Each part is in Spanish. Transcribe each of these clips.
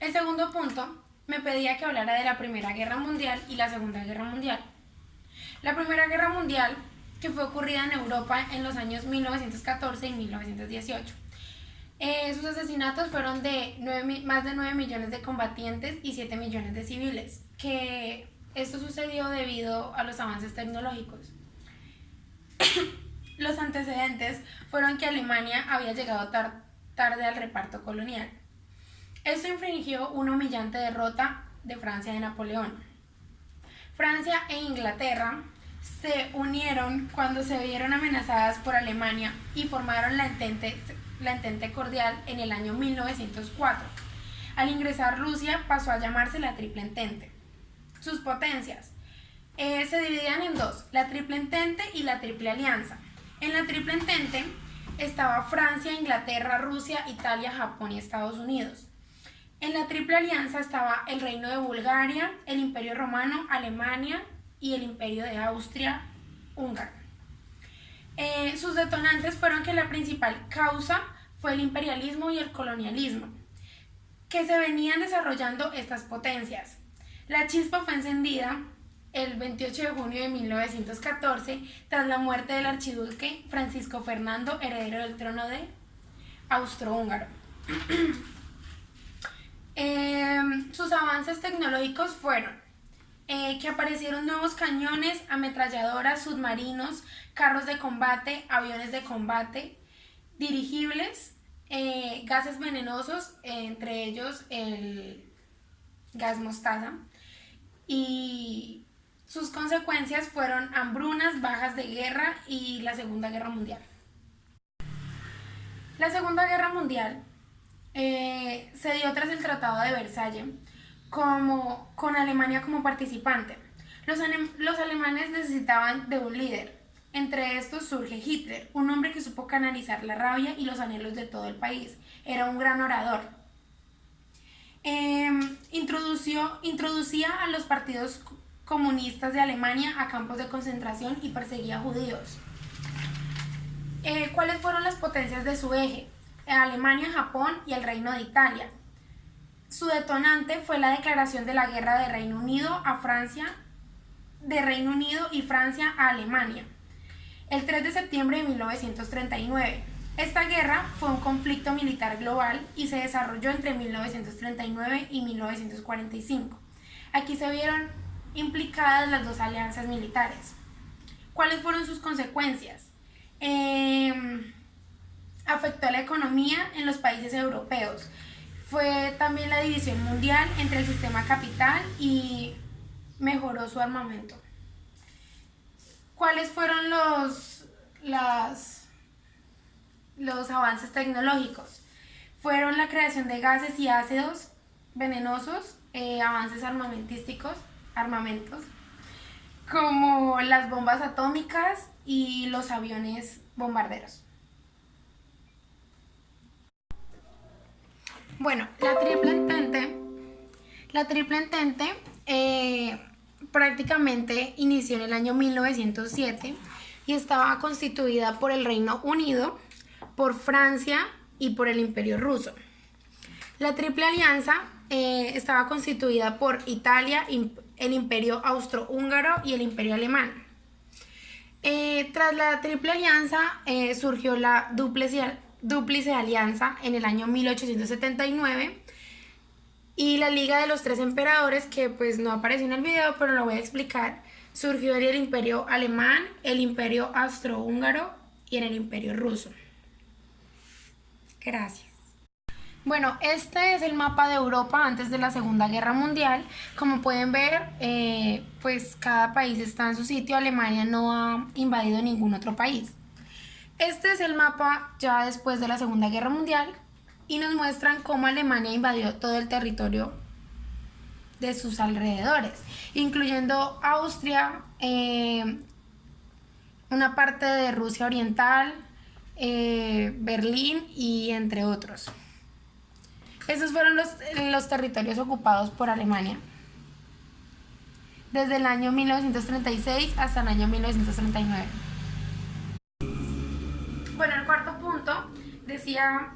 El segundo punto me pedía que hablara de la Primera Guerra Mundial y la Segunda Guerra Mundial. La Primera Guerra Mundial, que fue ocurrida en Europa en los años 1914 y 1918. Sus asesinatos fueron de más de 9 millones de combatientes y 7 millones de civiles, que esto sucedió debido a los avances tecnológicos. Los antecedentes fueron que Alemania había llegado tarde al reparto colonial. Esto infringió una humillante derrota de Francia de Napoleón. Francia e Inglaterra se unieron cuando se vieron amenazadas por Alemania y formaron la Entente Cordial en el año 1904. Al ingresar Rusia pasó a llamarse la Triple Entente. Sus potencias se dividían en dos, la Triple Entente y la Triple Alianza. En la Triple Entente estaba Francia, Inglaterra, Rusia, Italia, Japón y Estados Unidos. En la Triple Alianza estaba el Reino de Bulgaria, el Imperio Romano, Alemania y el Imperio de Austria-Húngaro. Sus detonantes fueron que la principal causa fue el imperialismo y el colonialismo, que se venían desarrollando estas potencias. La chispa fue encendida el 28 de junio de 1914 tras la muerte del archiduque Francisco Fernando, heredero del trono de Austrohúngaro. Sus avances tecnológicos fueron que aparecieron nuevos cañones, ametralladoras, submarinos, carros de combate, aviones de combate, dirigibles, gases venenosos, entre ellos el gas mostaza, y sus consecuencias fueron hambrunas, bajas de guerra y la Segunda Guerra Mundial. La Segunda Guerra Mundial se dio tras el Tratado de Versalles, con Alemania como participante. Los alemanes necesitaban de un líder. Entre estos surge Hitler, un hombre que supo canalizar la rabia y los anhelos de todo el país. Era un gran orador. Introducía a los partidos comunistas de Alemania a campos de concentración y perseguía a judíos. ¿Cuáles fueron las potencias de su eje? Alemania, Japón y el Reino de Italia. Su detonante fue la declaración de la guerra de Reino Unido y Francia a Alemania, el 3 de septiembre de 1939. Esta guerra fue un conflicto militar global y se desarrolló entre 1939 y 1945. Aquí se vieron implicadas las dos alianzas militares. ¿Cuáles fueron sus consecuencias? Afectó a la economía en los países europeos. Fue también la división mundial entre el sistema capital y mejoró su armamento. ¿Cuáles fueron los avances tecnológicos? Fueron la creación de gases y ácidos venenosos, avances armamentos, como las bombas atómicas y los aviones bombarderos. Bueno, la Triple Entente prácticamente inició en el año 1907 y estaba constituida por el Reino Unido, por Francia y por el Imperio Ruso. La Triple Alianza estaba constituida por Italia, el Imperio Austrohúngaro y el Imperio Alemán. Tras la Triple Alianza surgió la Dúplice Alianza en el año 1879 y la Liga de los Tres Emperadores, que pues no apareció en el video, pero lo voy a explicar. Surgió en el Imperio Alemán, el Imperio Austrohúngaro y en el Imperio Ruso. Gracias. Bueno, este es el mapa de Europa antes de la Segunda Guerra Mundial. Como pueden ver, pues cada país está en su sitio. Alemania no ha invadido ningún otro país. Este es el mapa ya después de la Segunda Guerra Mundial y nos muestran cómo Alemania invadió todo el territorio de sus alrededores, incluyendo Austria, una parte de Rusia Oriental, Berlín y entre otros. Esos fueron los territorios ocupados por Alemania desde el año 1936 hasta el año 1939. Bueno, el cuarto punto decía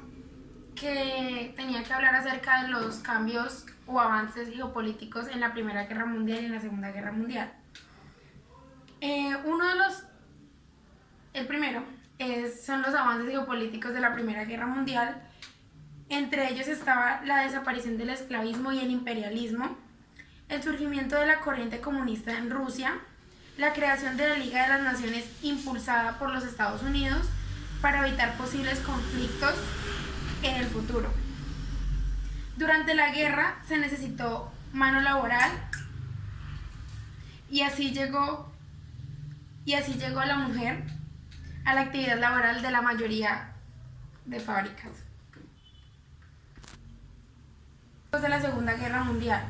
que tenía que hablar acerca de los cambios o avances geopolíticos en la Primera Guerra Mundial y en la Segunda Guerra Mundial. El primero son los avances geopolíticos de la Primera Guerra Mundial. Entre ellos estaba la desaparición del esclavismo y el imperialismo, el surgimiento de la corriente comunista en Rusia, la creación de la Liga de las Naciones impulsada por los Estados Unidos para evitar posibles conflictos en el futuro. Durante la guerra se necesitó mano laboral y así llegó la mujer a la actividad laboral de la mayoría de fábricas. De la Segunda Guerra Mundial.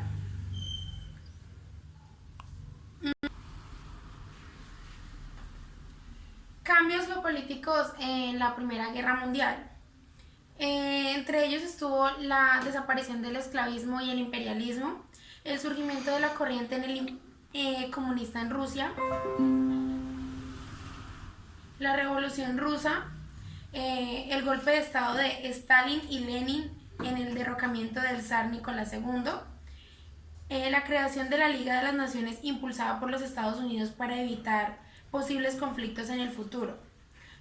Cambios geopolíticos en la Primera Guerra Mundial. Entre ellos estuvo la desaparición del esclavismo y el imperialismo, el surgimiento de la corriente comunista en Rusia, la Revolución Rusa, el golpe de estado de Stalin y Lenin en el derrocamiento del zar Nicolás II, la creación de la Liga de las Naciones impulsada por los Estados Unidos para evitar posibles conflictos en el futuro.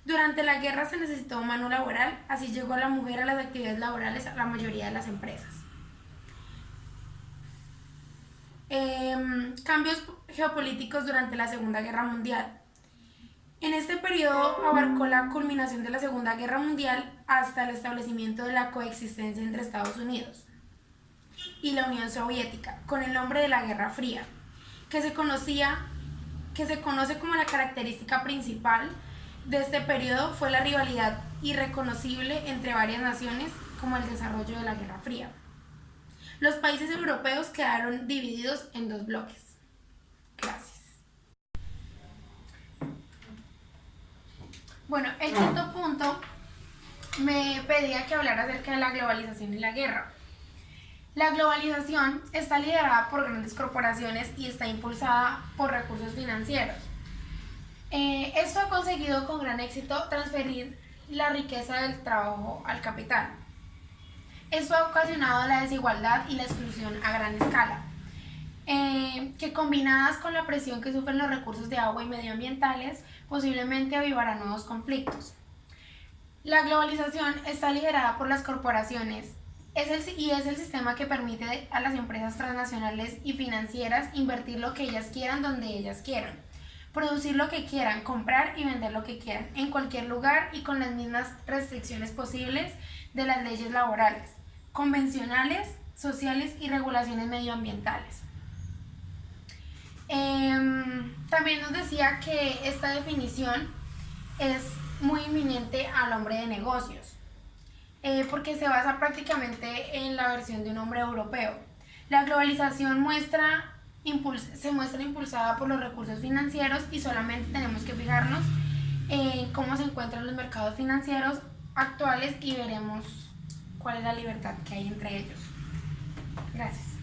Durante la guerra se necesitó mano laboral, así llegó la mujer a las actividades laborales a la mayoría de las empresas. Cambios geopolíticos durante la Segunda Guerra Mundial. En este periodo abarcó la culminación de la Segunda Guerra Mundial hasta el establecimiento de la coexistencia entre Estados Unidos y la Unión Soviética, con el nombre de la Guerra Fría, que se conoce como la característica principal de este periodo fue la rivalidad irreconocible entre varias naciones, como el desarrollo de la Guerra Fría. Los países europeos quedaron divididos en dos bloques. Gracias. Bueno, el quinto punto me pedía que hablara acerca de la globalización y la guerra. La globalización está liderada por grandes corporaciones y está impulsada por recursos financieros. Esto ha conseguido con gran éxito transferir la riqueza del trabajo al capital. Esto ha ocasionado la desigualdad y la exclusión a gran escala, que combinadas con la presión que sufren los recursos de agua y medioambientales, posiblemente avivará nuevos conflictos. La globalización está liderada por las corporaciones y es el sistema que permite a las empresas transnacionales y financieras invertir lo que ellas quieran donde ellas quieran, producir lo que quieran, comprar y vender lo que quieran, en cualquier lugar y con las mismas restricciones posibles de las leyes laborales, convencionales, sociales y regulaciones medioambientales. También nos decía que esta definición es muy inminente al hombre de negocios, porque se basa prácticamente en la versión de un hombre europeo. La globalización se muestra impulsada por los recursos financieros y solamente tenemos que fijarnos en cómo se encuentran los mercados financieros actuales y veremos cuál es la libertad que hay entre ellos. Gracias.